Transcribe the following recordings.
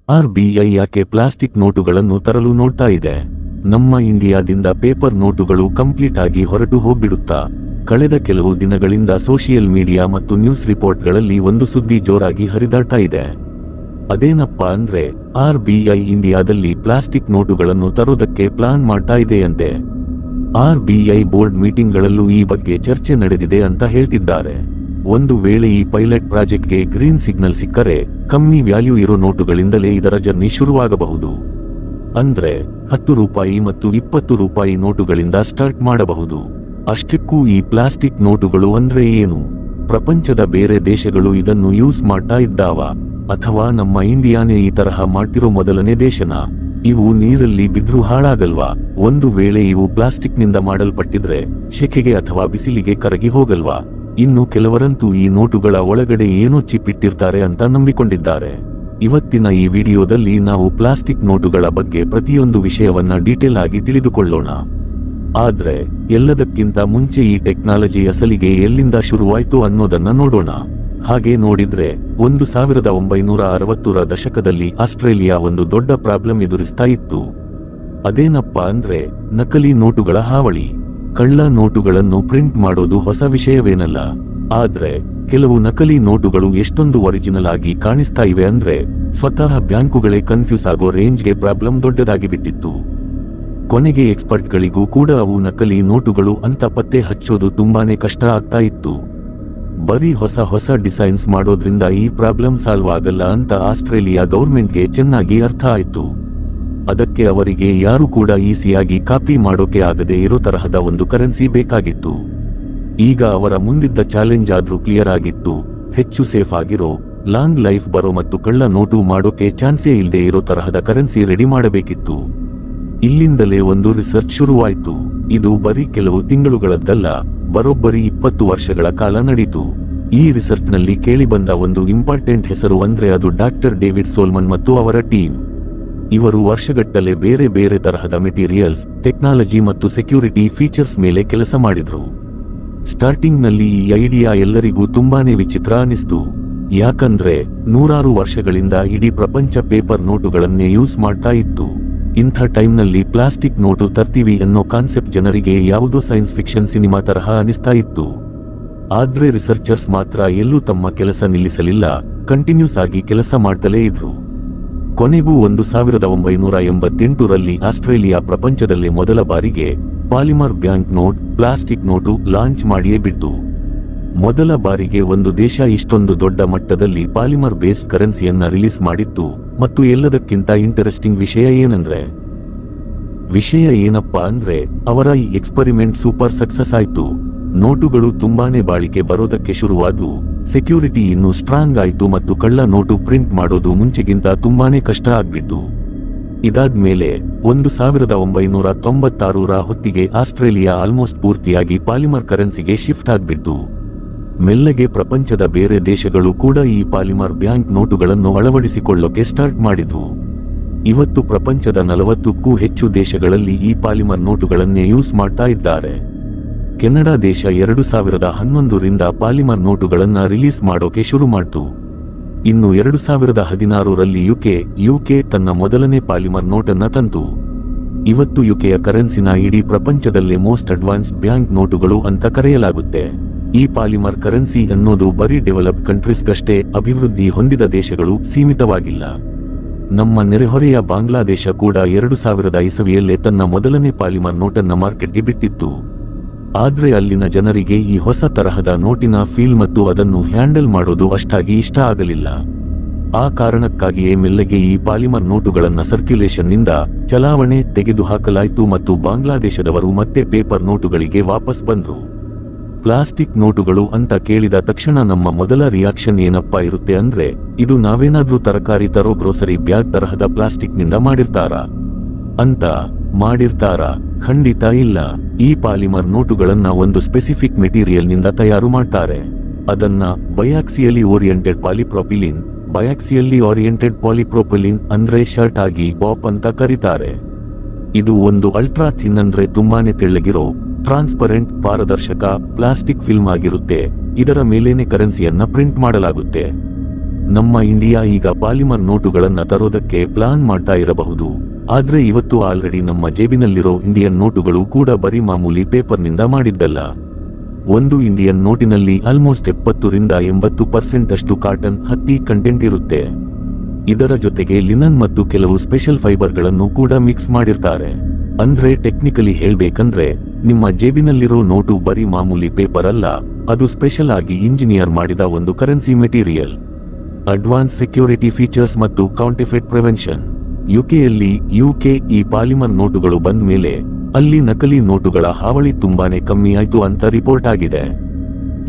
RBI ಯಾಕೆ plastic ನೋಟುಗಳನ್ನು ತರಲು ನೋಡ್ತಾ ಇದೆ? ನಮ್ಮ ಇಂಡಿಯಾದಿಂದ ಪೇಪರ್ ನೋಟುಗಳು ಕಂಪ್ಲೀಟ್ ಆಗಿ ಹೊರಟು ಹೋಗ್ಬಿಡುತ್ತಾ? ಕಳೆದ ಕೆಲವು ದಿನಗಳಿಂದ ಸೋಷಿಯಲ್ ಮೀಡಿಯಾ ಮತ್ತು ನ್ಯೂಸ್ ರಿಪೋರ್ಟ್ಗಳಲ್ಲಿ ಒಂದು ಸುದ್ದಿ ಜೋರಾಗಿ ಹರಿದಾಡ್ತಾ ಇದೆ. ಅದೇನಪ್ಪಾ ಅಂದ್ರೆ, RBI ಇಂಡಿಯಾದಲ್ಲಿ ಪ್ಲಾಸ್ಟಿಕ್ ನೋಟುಗಳನ್ನು ತರೋದಕ್ಕೆ ಪ್ಲಾನ್ ಮಾಡ್ತಾ ಇದೆಯಂತೆ. RBI ಬೋರ್ಡ್ ಮೀಟಿಂಗ್ಗಳಲ್ಲೂ ಈ ಬಗ್ಗೆ ಚರ್ಚೆ ನಡೆದಿದೆ ಅಂತ ಹೇಳ್ತಿದ್ದಾರೆ. ಒಂದು ವೇಳೆ ಈ ಪೈಲಟ್ ಪ್ರಾಜೆಕ್ಟ್ಗೆ ಗ್ರೀನ್ ಸಿಗ್ನಲ್ ಸಿಕ್ಕರೆ ಕಮ್ಮಿ ವ್ಯಾಲ್ಯೂ ಇರೋ ನೋಟುಗಳಿಂದಲೇ ಇದರ ಜರ್ನಿ ಶುರುವಾಗಬಹುದು. ಅಂದ್ರೆ 10 ರೂಪಾಯಿ ಮತ್ತು 20 ರೂಪಾಯಿ ನೋಟುಗಳಿಂದ ಸ್ಟಾರ್ಟ್ ಮಾಡಬಹುದು. ಅಷ್ಟಕ್ಕೂ ಈ ಪ್ಲಾಸ್ಟಿಕ್ ನೋಟುಗಳು ಅಂದ್ರೆ ಏನು? ಪ್ರಪಂಚದ ಬೇರೆ ದೇಶಗಳು ಇದನ್ನು ಯೂಸ್ ಮಾಡ್ತಾ ಇದ್ದಾವ, ಅಥವಾ ನಮ್ಮ ಇಂಡಿಯಾನೇ ಈ ತರಹ ಮಾಡ್ತಿರೋ ಮೊದಲನೇ ದೇಶನಾ? ಇವು ನೀರಲ್ಲಿ ಬಿದ್ರೂ ಹಾಳಾಗಲ್ವಾ? ಒಂದು ವೇಳೆ ಇವು ಪ್ಲಾಸ್ಟಿಕ್ ನಿಂದ ಮಾಡಲ್ಪಟ್ಟಿದ್ರೆ ಶೆಕೆಗೆ ಅಥವಾ ಬಿಸಿಲಿಗೆ ಕರಗಿ ಹೋಗಲ್ವಾ? ಇನ್ನು ಕೆಲವರಂತೂ ಈ ನೋಟುಗಳ ಒಳಗಡೆ ಏನೋ ಚಿಪ್ ಇಟ್ಟಿರ್ತಾರೆ ಅಂತ ನಂಬಿಕೊಂಡಿದ್ದಾರೆ. ಇವತ್ತಿನ ಈ ವಿಡಿಯೋದಲ್ಲಿ ನಾವು ಪ್ಲಾಸ್ಟಿಕ್ ನೋಟುಗಳ ಬಗ್ಗೆ ಪ್ರತಿಯೊಂದು ವಿಷಯವನ್ನ ಡೀಟೇಲ್ ಆಗಿ ತಿಳಿದುಕೊಳ್ಳೋಣ. ಆದ್ರೆ ಎಲ್ಲದಕ್ಕಿಂತ ಮುಂಚೆ ಈ ಟೆಕ್ನಾಲಜಿ ಅಸಲಿಗೆ ಎಲ್ಲಿಂದ ಶುರುವಾಯ್ತು ಅನ್ನೋದನ್ನ ನೋಡೋಣ. ಹಾಗೆ ನೋಡಿದ್ರೆ 1960ರ ದಶಕದಲ್ಲಿ ಆಸ್ಟ್ರೇಲಿಯಾ ಒಂದು ದೊಡ್ಡ ಪ್ರಾಬ್ಲಮ್ ಎದುರಿಸ್ತಾ ಇತ್ತು. ಅದೇನಪ್ಪಾ ಅಂದ್ರೆ ನಕಲಿ ನೋಟುಗಳ ಹಾವಳಿ. ಕಳ್ಳ ನೋಟುಗಳನ್ನು ಪ್ರಿಂಟ್ ಮಾಡೋದು ಹೊಸ ವಿಷಯವೇನಲ್ಲ, ಆದ್ರೆ ಕೆಲವು ನಕಲಿ ನೋಟುಗಳು ಎಷ್ಟೊಂದು ಒರಿಜಿನಲ್ ಆಗಿ ಕಾಣಿಸ್ತಾ ಇವೆ ಅಂದ್ರೆ ಸ್ವತಃ ಬ್ಯಾಂಕುಗಳೇ ಕನ್ಫ್ಯೂಸ್ ಆಗೋ ರೇಂಜ್ಗೆ ಪ್ರಾಬ್ಲಮ್ ದೊಡ್ಡದಾಗಿ ಬಿಟ್ಟಿತ್ತು. ಕೊನೆಗೆ ಎಕ್ಸ್ಪರ್ಟ್ಗಳಿಗೂ ಕೂಡ ಅವು ನಕಲಿ ನೋಟುಗಳು ಅಂತ ಪತ್ತೆ ಹಚ್ಚೋದು ತುಂಬಾನೇ ಕಷ್ಟ ಆಗ್ತಾ ಇತ್ತು. ಬರೀ ಹೊಸ ಡಿಸೈನ್ಸ್ ಮಾಡೋದ್ರಿಂದ ಈ ಪ್ರಾಬ್ಲಮ್ ಸಾಲ್ವ್ ಆಗಲ್ಲ ಅಂತ ಆಸ್ಟ್ರೇಲಿಯಾ ಗೌರ್ಮೆಂಟ್ಗೆ ಚೆನ್ನಾಗಿ ಅರ್ಥ ಆಯ್ತು. ಅದಕ್ಕೆ ಅವರಿಗೆ ಯಾರು ಕೂಡ ಈಸಿಯಾಗಿ ಕಾಪಿ ಮಾಡೋಕೆ ಆಗದೆ ಇರೋ ತರಹದ ಒಂದು ಕರೆನ್ಸಿ ಬೇಕಾಗಿತ್ತು. ಈಗ ಅವರ ಮುಂದಿದ್ದ ಚಾಲೆಂಜ್ ಆದ್ರೂ ಕ್ಲಿಯರ್ ಆಗಿತ್ತು. ಹೆಚ್ಚು ಸೇಫ್ ಆಗಿರೋ, ಲಾಂಗ್ ಲೈಫ್ ಬರೋ ಮತ್ತು ಕಳ್ಳ ನೋಟು ಮಾಡೋಕೆ ಚಾನ್ಸೇ ಇಲ್ಲದೆ ಇರೋ ತರಹದ ಕರೆನ್ಸಿ ರೆಡಿ ಮಾಡಬೇಕಿತ್ತು. ಇಲ್ಲಿಂದಲೇ ಒಂದು ರಿಸರ್ಚ್ ಶುರುವಾಯಿತು. ಇದು ಬರೀ ಕೆಲವು ತಿಂಗಳುಗಳದ್ದಲ್ಲ, ಬರೋಬ್ಬರಿ 20 ವರ್ಷಗಳ ಕಾಲ ನಡೀತು. ಈ ರಿಸರ್ಚ್ ನಲ್ಲಿ ಕೇಳಿಬಂದ ಒಂದು ಇಂಪಾರ್ಟೆಂಟ್ ಹೆಸರು ಅಂದ್ರೆ ಅದು ಡಾಕ್ಟರ್ ಡೇವಿಡ್ ಸೋಲ್ಮನ್ ಮತ್ತು ಅವರ ಟೀಮ್. ಇವರು ವರ್ಷಗಟ್ಟಲೆ ಬೇರೆ ಬೇರೆ ತರಹದ ಮೆಟೀರಿಯಲ್ಸ್, ಟೆಕ್ನಾಲಜಿ ಮತ್ತು ಸೆಕ್ಯೂರಿಟಿ ಫೀಚರ್ಸ್ ಮೇಲೆ ಕೆಲಸ ಮಾಡಿದ್ರು. ಸ್ಟಾರ್ಟಿಂಗ್ ನಲ್ಲಿ ಈ ಐಡಿಯಾ ಎಲ್ಲರಿಗೂ ತುಂಬಾನೇ ವಿಚಿತ್ರ ಅನಿಸ್ತು. ಯಾಕಂದ್ರೆ ನೂರಾರು ವರ್ಷಗಳಿಂದ ಇಡೀ ಪ್ರಪಂಚ ಪೇಪರ್ ನೋಟುಗಳನ್ನೇ ಯೂಸ್ ಮಾಡ್ತಾ ಇತ್ತು. ಇಂಥ ಟೈಮ್ನಲ್ಲಿ ಪ್ಲಾಸ್ಟಿಕ್ ನೋಟು ತರ್ತೀವಿ ಅನ್ನೋ ಕಾನ್ಸೆಪ್ಟ್ ಜನರಿಗೆ ಯಾವುದೋ ಸೈನ್ಸ್ ಫಿಕ್ಷನ್ ಸಿನಿಮಾ ತರಹ ಅನಿಸ್ತಾ ಇತ್ತು. ಆದ್ರೆ ರಿಸರ್ಚರ್ಸ್ ಮಾತ್ರ ಎಲ್ಲೂ ತಮ್ಮ ಕೆಲಸ ನಿಲ್ಲಿಸಲಿಲ್ಲ, ಕಂಟಿನ್ಯೂಸ್ ಆಗಿ ಕೆಲಸ ಮಾಡ್ತಲೇ ಇದ್ರು. ಕೊನೆಗೂ 1988ರಲ್ಲಿ ಆಸ್ಟ್ರೇಲಿಯಾ ಪ್ರಪಂಚದಲ್ಲಿ ಮೊದಲ ಬಾರಿಗೆ polymer bank note, plastic note launch ಮಾಡಿಯೇ ಬಿಟ್ಟು. ಮೊದಲ ಬಾರಿಗೆ ಒಂದು ದೇಶ ಇಷ್ಟೊಂದು ದೊಡ್ಡ ಮಟ್ಟದಲ್ಲಿ ಪಾಲಿಮರ್ ಬೇಸ್ಡ್ ಕರೆನ್ಸಿಯನ್ನ ರಿಲೀಸ್ ಮಾಡಿತ್ತು. ಮತ್ತು ಎಲ್ಲದಕ್ಕಿಂತ ಇಂಟರೆಸ್ಟಿಂಗ್ ವಿಷಯ ಏನಪ್ಪಾ ಅಂದ್ರೆ ಅವರ ಈ ಎಕ್ಸ್ಪರಿಮೆಂಟ್ ಸೂಪರ್ ಸಕ್ಸಸ್ ಆಯ್ತು. ನೋಟುಗಳು ತುಂಬಾನೇ ಬಾಳಿಕೆ ಬರೋದಕ್ಕೆ ಶುರುವಾದ್ವು, ಸೆಕ್ಯೂರಿಟಿ ಇನ್ನೂ ಸ್ಟ್ರಾಂಗ್ ಆಯ್ತು ಮತ್ತು ಕಳ್ಳ ನೋಟು ಪ್ರಿಂಟ್ ಮಾಡೋದು ಮುಂಚೆಗಿಂತ ತುಂಬಾನೇ ಕಷ್ಟ ಆಗ್ಬಿಟ್ಟು. ಇದಾದ್ಮೇಲೆ 1996ರ ಹೊತ್ತಿಗೆ ಆಸ್ಟ್ರೇಲಿಯಾ ಆಲ್ಮೋಸ್ಟ್ ಪೂರ್ತಿಯಾಗಿ ಪಾಲಿಮರ್ ಕರೆನ್ಸಿಗೆ ಶಿಫ್ಟ್ ಆಗ್ಬಿಟ್ಟು. ಮೆಲ್ಲಗೆ ಪ್ರಪಂಚದ ಬೇರೆ ದೇಶಗಳು ಕೂಡ ಈ ಪಾಲಿಮರ್ ಬ್ಯಾಂಕ್ ನೋಟುಗಳನ್ನು ಅಳವಡಿಸಿಕೊಳ್ಳೋಕೆ ಸ್ಟಾರ್ಟ್ ಮಾಡಿದ್ವು. ಇವತ್ತು ಪ್ರಪಂಚದ 40ಕ್ಕೂ ಹೆಚ್ಚು ದೇಶಗಳಲ್ಲಿ ಈ ಪಾಲಿಮರ್ ನೋಟುಗಳನ್ನೇ ಯೂಸ್ ಮಾಡ್ತಾ ಇದ್ದಾರೆ. ಕೆನಡಾ ದೇಶ 2011ರಿಂದ ಪಾಲಿಮರ್ ನೋಟುಗಳನ್ನ ರಿಲೀಸ್ ಮಾಡೋಕೆ ಶುರು ಮಾಡ್ತು. ಇನ್ನು 2016ರಲ್ಲಿ ಯುಕೆ ತನ್ನ ಮೊದಲನೇ ಪಾಲಿಮರ್ ನೋಟನ್ನ ತಂತು. ಇವತ್ತು ಯುಕೆಯ ಕರೆನ್ಸಿನ ಇಡೀ ಪ್ರಪಂಚದಲ್ಲೇ ಮೋಸ್ಟ್ ಅಡ್ವಾನ್ಸ್ಡ್ ಬ್ಯಾಂಕ್ ನೋಟುಗಳು ಅಂತ ಕರೆಯಲಾಗುತ್ತೆ. ಈ ಪಾಲಿಮರ್ ಕರೆನ್ಸಿ ಅನ್ನೋದು ಬರೀ ಡೆವಲಪ್ಡ್ ಕಂಟ್ರೀಸ್ಗಷ್ಟೇ, ಅಭಿವೃದ್ಧಿ ಹೊಂದಿದ ದೇಶಗಳು ಸೀಮಿತವಾಗಿಲ್ಲ. ನಮ್ಮ ನೆರೆಹೊರೆಯ ಬಾಂಗ್ಲಾದೇಶ ಕೂಡ 2000 ತನ್ನ ಮೊದಲನೇ ಪಾಲಿಮರ್ ನೋಟನ್ನ ಮಾರ್ಕೆಟ್ಗೆ ಬಿಟ್ಟಿತ್ತು. ಆದ್ರೆ ಅಲ್ಲಿನ ಜನರಿಗೆ ಈ ಹೊಸ ತರಹದ ನೋಟಿನ ಫೀಲ್ ಮತ್ತು ಅದನ್ನು ಹ್ಯಾಂಡಲ್ ಮಾಡೋದು ಅಷ್ಟಾಗಿ ಇಷ್ಟ ಆಗಲಿಲ್ಲ. ಆ ಕಾರಣಕ್ಕಾಗಿಯೇ ಮೆಲ್ಲಗೆ ಈ ಪಾಲಿಮರ್ ನೋಟುಗಳನ್ನ ಸರ್ಕ್ಯುಲೇಷನ್ ನಿಂದ ಚಲಾವಣೆ ತೆಗೆದುಹಾಕಲಾಯಿತು ಮತ್ತು ಬಾಂಗ್ಲಾದೇಶದವರು ಮತ್ತೆ ಪೇಪರ್ ನೋಟುಗಳಿಗೆ ವಾಪಸ್ ಬಂದ್ರು. ಪ್ಲಾಸ್ಟಿಕ್ ನೋಟುಗಳು ಅಂತ ಕೇಳಿದ ತಕ್ಷಣ ನಮ್ಮ ಮೊದಲ ರಿಯಾಕ್ಷನ್ ಏನಪ್ಪಾ ಇರುತ್ತೆ ಅಂದ್ರೆ, ಇದು ನಾವೇನಾದ್ರೂ ತರಕಾರಿ ತರೋ ಗ್ರೋಸರಿ ಬ್ಯಾಗ್ ತರಹದ ಪ್ಲಾಸ್ಟಿಕ್ ನಿಂದ ಮಾಡಿರ್ತಾರಾ ಅಂತ. ಖಂಡಿತ ಇಲ್ಲ. ಈ ಪಾಲಿಮರ್ ನೋಟುಗಳನ್ನ ಒಂದು ಸ್ಪೆಸಿಫಿಕ್ ಮೆಟೀರಿಯಲ್ ನಿಂದ ತಯಾರು ಮಾಡ್ತಾರೆ. ಅದನ್ನ ಬಯಾಕ್ಸಿಯಲಿ ಓರಿಯೆಂಟೆಡ್ ಪಾಲಿಪ್ರೊಪಿಲಿನ್ ಅಂದ್ರೆ ಶರ್ಟ್ ಆಗಿ ಬಾಪ್ ಅಂತ ಕರೀತಾರೆ. ಇದು ಒಂದು ಅಲ್ಟ್ರಾ ಥಿನ್ ಅಂದ್ರೆ ತುಂಬಾನೇ ತೆಳ್ಳಗಿರೋ ಟ್ರಾನ್ಸ್ಪರೆಂಟ್ ಪಾರದರ್ಶಕ ಪ್ಲಾಸ್ಟಿಕ್ ಫಿಲ್ಮ್ ಆಗಿರುತ್ತೆ. ಇದರ ಮೇಲೇನೆ ಕರೆನ್ಸಿಯನ್ನ ಪ್ರಿಂಟ್ ಮಾಡಲಾಗುತ್ತೆ. ನಮ್ಮ ಇಂಡಿಯಾ ಈಗ ಪಾಲಿಮರ್ ನೋಟುಗಳನ್ನ ತರೋದಕ್ಕೆ ಪ್ಲಾನ್ ಮಾಡ್ತಾ ಇರಬಹುದು, ಆದ್ರೆ ಇವತ್ತು ಆಲ್ರೆಡಿ ನಮ್ಮ ಜೇಬಿನಲ್ಲಿರೋ ಇಂಡಿಯನ್ ನೋಟುಗಳು ಕೂಡ ಬರೀ ಮಾಮೂಲಿ ಪೇಪರ್ನಿಂದ ಮಾಡಿದ್ದಲ್ಲ. ಒಂದು ಇಂಡಿಯನ್ ನೋಟಿನಲ್ಲಿ ಆಲ್ಮೋಸ್ಟ್ 70ರಿಂದ 80% ಅಷ್ಟು ಕಾಟನ್, ಹತ್ತಿ ಕಂಟೆಂಟ್ ಇರುತ್ತೆ. ಇದರ ಜೊತೆಗೆ ಲಿನನ್ ಮತ್ತು ಕೆಲವು ಸ್ಪೆಷಲ್ ಫೈಬರ್ಗಳನ್ನು ಕೂಡ ಮಿಕ್ಸ್ ಮಾಡಿರ್ತಾರೆ. ಅಂದ್ರೆ ಟೆಕ್ನಿಕಲಿ ಹೇಳ್ಬೇಕಂದ್ರೆ ನಿಮ್ಮ ಜೇಬಿನಲ್ಲಿರೋ ನೋಟು ಬರೀ ಮಾಮೂಲಿ ಪೇಪರ್ ಅಲ್ಲ, ಅದು ಸ್ಪೆಷಲ್ ಆಗಿ ಇಂಜಿನಿಯರ್ ಮಾಡಿದ ಒಂದು currency material. Advance security features ಮತ್ತು ಕೌಂಟರ್ಫೀಟ್ ಪ್ರಿವೆನ್ಷನ್. ಯುಕೆ ಈ ಪಾಲಿಮರ್ ನೋಟುಗಳು ಬಂದ ಮೇಲೆ ಅಲ್ಲಿ ನಕಲಿ ನೋಟುಗಳ ಹಾವಳಿ ತುಂಬಾನೇ ಕಮ್ಮಿ ಆಯ್ತು ಅಂತ ರಿಪೋರ್ಟ್ ಆಗಿದೆ.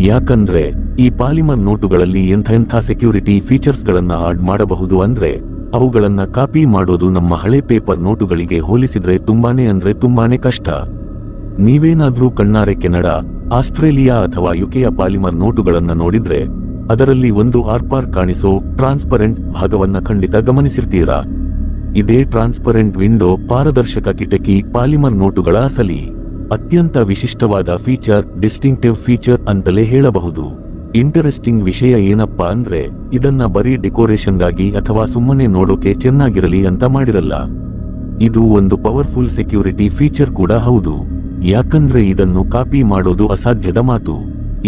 ಯಾಕಂದ್ರೆ ಈ ಪಾಲಿಮರ್ ನೋಟುಗಳಲ್ಲಿ ಎಂಥ ಸೆಕ್ಯೂರಿಟಿ ಫೀಚರ್ಸ್ ಗಳನ್ನ ಆಡ್ ಮಾಡಬಹುದು ಅಂದ್ರೆ ಅವುಗಳನ್ನ ಕಾಪಿ ಮಾಡೋದು ನಮ್ಮ ಹಳೆ ಪೇಪರ್ ನೋಟುಗಳಿಗೆ ಹೋಲಿಸಿದ್ರೆ ತುಂಬಾನೇ ಕಷ್ಟ. ನೀವೇನಾದ್ರೂ ಕಣ್ಣಾರೆ ಕೆನಡಾ, ಆಸ್ಟ್ರೇಲಿಯಾ ಅಥವಾ ಯುಕೆಯ ಪಾಲಿಮರ್ ನೋಟುಗಳನ್ನ ನೋಡಿದ್ರೆ ಅದರಲ್ಲಿ ಒಂದು ಆರ್ಪಾರ್ ಕಾಣಿಸೋ ಟ್ರಾನ್ಸ್ಪರೆಂಟ್ ಭಾಗವನ್ನ ಖಂಡಿತ ಗಮನಿಸಿರ್ತೀರಾ. ಇದೇ ಟ್ರಾನ್ಸ್ಪರೆಂಟ್ ವಿಂಡೋ, ಪಾರದರ್ಶಕ ಕಿಟಕಿ ಪಾಲಿಮರ್ ನೋಟುಗಳ ಅಸಲಿ ಅತ್ಯಂತ ವಿಶಿಷ್ಟವಾದ ಫೀಚರ್, ಡಿಸ್ಟಿಂಕ್ಟಿವ್ ಫೀಚರ್ ಅಂತಲೇ ಹೇಳಬಹುದು. ಇಂಟರೆಸ್ಟಿಂಗ್ ವಿಷಯ ಏನಪ್ಪಾ ಅಂದ್ರೆ ಇದನ್ನ ಬರೀ ಡೆಕೋರೇಷನ್ಗಾಗಿ ಅಥವಾ ಸುಮ್ಮನೆ ನೋಡೋಕೆ ಚೆನ್ನಾಗಿರಲಿ ಅಂತ ಮಾಡಿರಲ್ಲ. ಇದು ಒಂದು ಪವರ್ಫುಲ್ ಸೆಕ್ಯೂರಿಟಿ ಫೀಚರ್ ಕೂಡ ಹೌದು. ಯಾಕಂದ್ರೆ ಇದನ್ನು ಕಾಪಿ ಮಾಡೋದು ಅಸಾಧ್ಯದ ಮಾತು.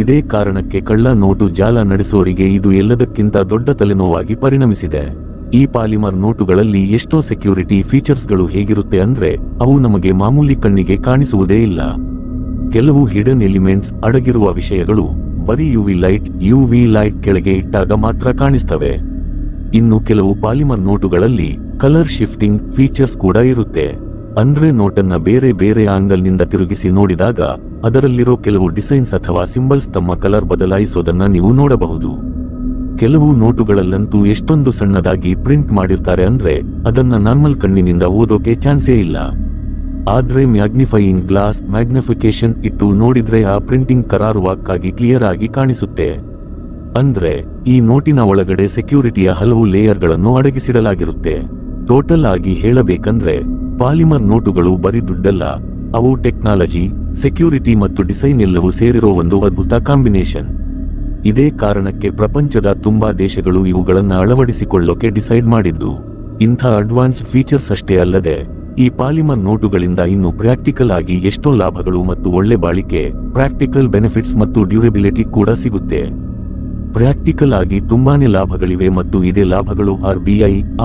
ಇದೇ ಕಾರಣಕ್ಕೆ ಕಳ್ಳ ನೋಟು ಜಾಲ ನಡೆಸೋರಿಗೆ ಇದು ಎಲ್ಲದಕ್ಕಿಂತ ದೊಡ್ಡ ತಲೆನೋವಾಗಿ ಪರಿಣಮಿಸಿದೆ. ಈ ಪಾಲಿಮರ್ ನೋಟುಗಳಲ್ಲಿ ಎಷ್ಟೋ ಸೆಕ್ಯೂರಿಟಿ ಫೀಚರ್ಸ್ಗಳು ಹೇಗಿರುತ್ತೆ ಅಂದ್ರೆ ಅವು ನಮಗೆ ಮಾಮೂಲಿ ಕಣ್ಣಿಗೆ ಕಾಣಿಸುವುದೇ ಇಲ್ಲ. ಕೆಲವು ಹಿಡನ್ ಎಲಿಮೆಂಟ್ಸ್ ಅಡಗಿರುವ ವಿಷಯಗಳು ಬರೀ ಯುವಿ ಲೈಟ್ ಕೆಳಗೆ ಇಟ್ಟಾಗ ಮಾತ್ರ ಕಾಣಿಸ್ತವೆ. ಇನ್ನು ಕೆಲವು ಪಾಲಿಮರ್ ನೋಟುಗಳಲ್ಲಿ ಕಲರ್ ಶಿಫ್ಟಿಂಗ್ ಫೀಚರ್ಸ್ ಕೂಡ ಇರುತ್ತೆ. ಅಂದ್ರೆ ನೋಟನ್ನ ಬೇರೆ ಆಂಗಲ್ ನಿಂದ ತಿರುಗಿಸಿ ನೋಡಿದಾಗ ಅದರಲ್ಲಿರೋ ಕೆಲವು ಡಿಸೈನ್ಸ್ ಅಥವಾ ಸಿಂಬಲ್ಸ್ ತಮ್ಮ ಕಲರ್ ಬದಲಾಯಿಸೋದನ್ನ ನೀವು ನೋಡಬಹುದು. ಕೆಲವು ನೋಟುಗಳಲ್ಲಂತೂ ಎಷ್ಟೊಂದು ಸಣ್ಣದಾಗಿ ಪ್ರಿಂಟ್ ಮಾಡಿರ್ತಾರೆ ಅಂದ್ರೆ ಅದನ್ನ ನಾರ್ಮಲ್ ಕಣ್ಣಿನಿಂದ ಓದೋಕೆ ಚಾನ್ಸೇ ಇಲ್ಲ. ಆದ್ರೆ ಮ್ಯಾಗ್ನಿಫೈಯಿಂಗ್ ಗ್ಲಾಸ್ ಮ್ಯಾಗ್ನಿಫಿಕೇಶನ್ ಇಟ್ಟು ನೋಡಿದ್ರೆ ಆ ಪ್ರಿಂಟಿಂಗ್ ಕರಾರುವಾಕ್ಕಾಗಿ ಕ್ಲಿಯರ್ ಆಗಿ ಕಾಣಿಸುತ್ತೆ. ಅಂದ್ರೆ ಈ ನೋಟಿನ ಒಳಗಡೆ ಸೆಕ್ಯೂರಿಟಿಯ ಹಲವು ಲೇಯರ್ಗಳನ್ನು ಅಡಗಿಸಿಡಲಾಗಿರುತ್ತೆ. ಟೋಟಲ್ ಆಗಿ ಹೇಳಬೇಕಂದ್ರೆ ಪಾಲಿಮರ್ ನೋಟುಗಳು ಬರೀ ದುಡ್ಡಲ್ಲ, ಅವು ಟೆಕ್ನಾಲಜಿ, ಸೆಕ್ಯೂರಿಟಿ ಮತ್ತು ಡಿಸೈನ್ ಎಲ್ಲವೂ ಸೇರಿರೋ ಒಂದು ಅದ್ಭುತ ಕಾಂಬಿನೇಷನ್. ಇದೇ ಕಾರಣಕ್ಕೆ ಪ್ರಪಂಚದ ತುಂಬಾ ದೇಶಗಳು ಇವುಗಳನ್ನ ಅಳವಡಿಸಿಕೊಳ್ಳೋಕೆ ಡಿಸೈಡ್ ಮಾಡಿದ್ದು. ಇಂಥ ಅಡ್ವಾನ್ಸ್ಡ್ ಫೀಚರ್ಸ್ ಅಷ್ಟೇ ಅಲ್ಲದೆ ಈ ಪಾಲಿಮರ್ ನೋಟುಗಳಿಂದ ಇನ್ನು ಪ್ರಾಕ್ಟಿಕಲ್ ಆಗಿ ಎಷ್ಟೋ ಲಾಭಗಳು ಮತ್ತು ಒಳ್ಳೆ ಬಾಳಿಕೆ, ಪ್ರಾಕ್ಟಿಕಲ್ ಬೆನಿಫಿಟ್ಸ್ ಮತ್ತು ಡ್ಯೂರಬಿಲಿಟಿ ಕೂಡ ಸಿಗುತ್ತೆ. ಪ್ರಾಕ್ಟಿಕಲ್ ಆಗಿ ತುಂಬಾನೇ ಲಾಭಗಳಿವೆ ಮತ್ತು ಇದೇ ಲಾಭಗಳು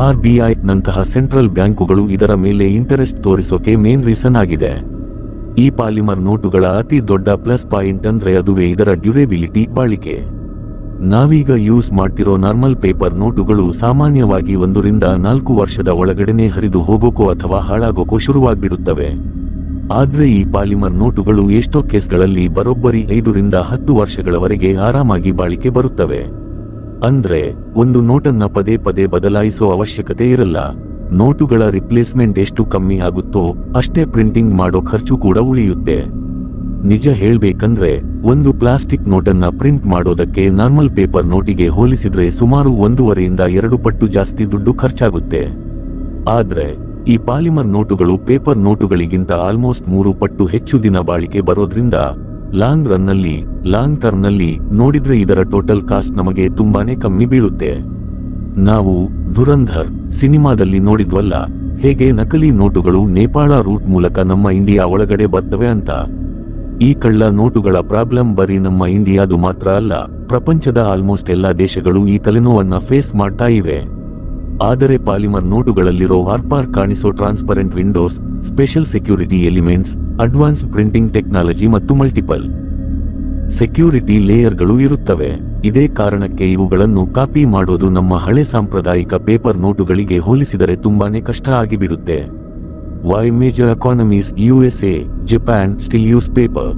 ಆರ್ಬಿಐ ನಂತಹ ಸೆಂಟ್ರಲ್ ಬ್ಯಾಂಕುಗಳು ಇದರ ಮೇಲೆ ಇಂಟರೆಸ್ಟ್ ತೋರಿಸೋಕೆ ಮೇನ್ ರೀಸನ್ ಆಗಿದೆ. ಈ ಪಾಲಿಮರ್ ನೋಟುಗಳ ಅತಿ ದೊಡ್ಡ ಪ್ಲಸ್ ಪಾಯಿಂಟ್ ಅಂದ್ರೆ ಅದುವೇ ಇದರ ಡ್ಯೂರೇಬಿಲಿಟಿ, ಬಾಳಿಕೆ. ನಾವೀಗ ಯೂಸ್ ಮಾಡ್ತಿರೋ ನಾರ್ಮಲ್ ಪೇಪರ್ ನೋಟುಗಳು ಸಾಮಾನ್ಯವಾಗಿ 1 ರಿಂದ 4 ವರ್ಷದ ಒಳಗಡೆನೆ ಹರಿದು ಹೋಗೋಕೋ ಅಥವಾ ಹಾಳಾಗೋಕೋ ಶುರುವಾಗ್ಬಿಡುತ್ತವೆ. ಆದ್ರೆ ಈ ಪಾಲಿಮರ್ ನೋಟುಗಳು ಎಷ್ಟೋ ಕೇಸ್ಗಳಲ್ಲಿ ಬರೋಬ್ಬರಿ 5 ರಿಂದ 10 ವರ್ಷಗಳವರೆಗೆ ಆರಾಮಾಗಿ ಬಾಳಿಕೆ ಬರುತ್ತವೆ. ಅಂದ್ರೆ ಒಂದು ನೋಟನ್ನ ಪದೇ ಬದಲಾಯಿಸೋ ಅವಶ್ಯಕತೆ ಇರಲ್ಲ. ನೋಟುಗಳ ರಿಪ್ಲೇಸ್ಮೆಂಟ್ ಎಷ್ಟು ಕಮ್ಮಿ ಆಗುತ್ತೋ ಅಷ್ಟೇ ಪ್ರಿಂಟಿಂಗ್ ಮಾಡೋ ಖರ್ಚು ಕೂಡ ಉಳಿಯುತ್ತೆ. ನಿಜ ಹೇಳ್ಬೇಕಂದ್ರೆ ಒಂದು ಪ್ಲಾಸ್ಟಿಕ್ ನೋಟನ್ನ ಪ್ರಿಂಟ್ ಮಾಡೋದಕ್ಕೆ ನಾರ್ಮಲ್ ಪೇಪರ್ ನೋಟಿಗೆ ಹೋಲಿಸಿದ್ರೆ ಸುಮಾರು 1.5 ರಿಂದ 2 ಪಟ್ಟು ಜಾಸ್ತಿ ದುಡ್ಡು ಖರ್ಚಾಗುತ್ತೆ. ಆದ್ರೆ ಈ ಪಾಲಿಮರ್ ನೋಟುಗಳು ಪೇಪರ್ ನೋಟುಗಳಿಗಿಂತ ಆಲ್ಮೋಸ್ಟ್ 3 ಪಟ್ಟು ಹೆಚ್ಚು ದಿನ ಬಾಳಿಕೆ ಬರೋದ್ರಿಂದ ಲಾಂಗ್ ಟರ್ಮ್ ನಲ್ಲಿ ನೋಡಿದ್ರೆ ಇದರ ಟೋಟಲ್ ಕಾಸ್ಟ್ ನಮಗೆ ತುಂಬಾನೇ ಕಮ್ಮಿ ಬೀಳುತ್ತೆ. ನಾವು ಧುರಂಧರ್ ಸಿನಿಮಾದಲ್ಲಿ ನೋಡಿದ್ವಲ್ಲ, ಹೇಗೆ ನಕಲಿ ನೋಟುಗಳು ನೇಪಾಳ ರೂಟ್ ಮೂಲಕ ನಮ್ಮ ಇಂಡಿಯಾ ಒಳಗಡೆ ಬರ್ತವೆ ಅಂತ. ಈ ಕಳ್ಳ ನೋಟುಗಳ ಪ್ರಾಬ್ಲಮ್ ಬರೀ ನಮ್ಮ ಇಂಡಿಯಾದು ಮಾತ್ರ ಅಲ್ಲ, ಪ್ರಪಂಚದ ಆಲ್ಮೋಸ್ಟ್ ಎಲ್ಲಾ ದೇಶಗಳು ಈ ತಲೆನೋವನ್ನ ಫೇಸ್ ಮಾಡ್ತಾ ಇವೆ. ಆದರೆ ಪಾಲಿಮರ್ ನೋಟುಗಳಲ್ಲಿರೋ ಆರ್ಪಾರ್ ಕಾಣಿಸೋ transparent windows, special security elements, advance printing technology ಮತ್ತು ಮಲ್ಟಿಪಲ್ ಸೆಕ್ಯೂರಿಟಿ ಲೇಯರ್ಗಳು ಇರುತ್ತವೆ. ಇದೇ ಕಾರಣಕ್ಕೆ ಇವುಗಳನ್ನು ಕಾಪಿ ಮಾಡೋದು ನಮ್ಮ ಹಳೆ ಸಾಂಪ್ರದಾಯಿಕ ಪೇಪರ್ ನೋಟುಗಳಿಗೆ ಹೋಲಿಸಿದರೆ ತುಂಬಾನೇ ಕಷ್ಟ ಆಗಿಬಿಡುತ್ತೆ. Why major economies USA, Japan still use paper.